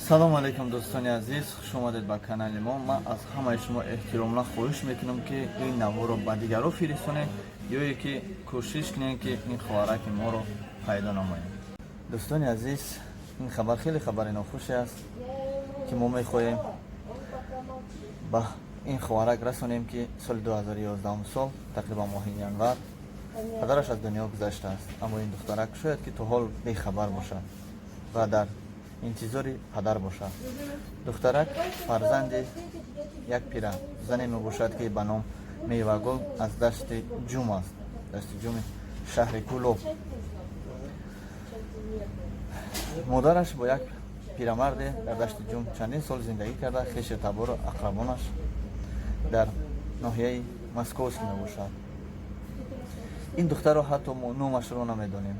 салому алейкум дӯстони азиз, хуш омадед ба канали мо. Ман аз ҳамаи шумо эҳтиромла хоҳиш мекунам ки ин навъро ба дигаро фиристонед ёе ки кӯшиш кунед ки ин ховараки моро пайдо намоед. дӯстони азиз, ин хабар хеле хабари нохуше аст ки мо мехоҳем ба ин ховарак расонем ки соли 2011 сол тақрибан моҳи январ падараш аз дунё гузаштааст. Аммо ин духтарак шояд ки то ҳол бехабар бошад ва дар интизори падар бошад. духтарак фарзанди як пира зане мебошад ки ба ном Мевагул аз дашти Ҷум аст, дашти Ҷуми шаҳри Кӯлоб. модараш бо як пирамарде дар дашти Ҷум чандин сол зиндагӣ карда, хеши табору ақрабонаш дар ноҳияи Московский мебошад. ин духтарро ҳатто мо номашро намедонем,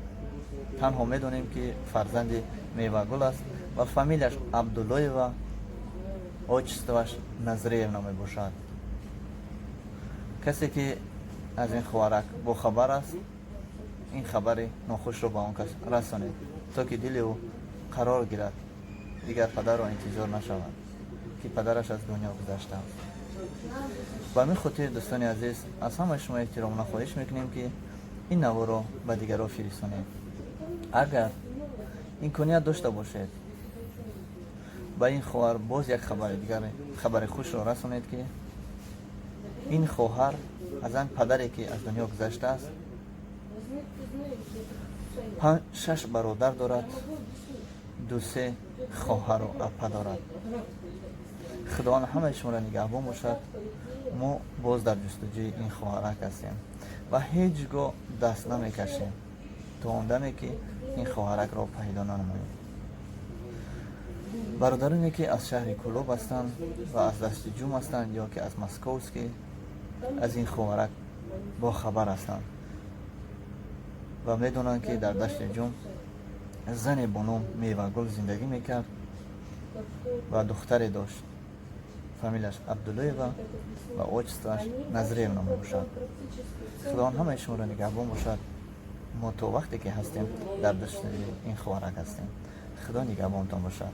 танҳо медонем ки фарзанди Мевагул аст ва фамилияш Абдуллоева, отчествоаш Назреевна мебошад. касе ки аз ин ховарак бохабар аст, ин хабари нохушро ба он кас расонед, то ки дили ӯ қарор гирад, дигар падарро интизор нашавад ки падараш аз дунё гузаштааст. ба ҳамин хотир дӯстони азиз, аз ҳамаи шумо эҳтиромона хоҳиш мекунем ки ин навъро ба дигаро фиристонед. агар имконият дошта бошед, ба ин хоҳар боз як хабари дигаре, хабари хушро расонед ки ин хоҳар аз ан падаре ки аз дунё гузаштааст 5-6 бародар дорад, 2-3 хоҳару апа дорад. худованд ҳамаи шуморо нигаҳбон бошад. мо боз дар ҷустуҷӯи ин хоҳарак ҳастем ва ҳеҷ гоҳ даст намекашем то он даме ки ин хоҳаракро пайдо намоем. бародароне ки аз шаҳри Кӯлоб ҳастанд ва аз дашти Ҷум ҳастанд ё ки аз Московский аз ин хоҳарак бохабар ҳастанд ва медонанд ки дар дашти Ҷум зане бо ном Мевагул зиндагӣ мекард ва духтаре дошт, фамилияш Абдуллоева ва отчествоаш Назреевна мебошад. худованд ҳамаи шуморо нигаҳбон бошад. мо то вақте ки ҳастем дар душти ин ховарак ҳастем. худо нигаҳбонтон бошад.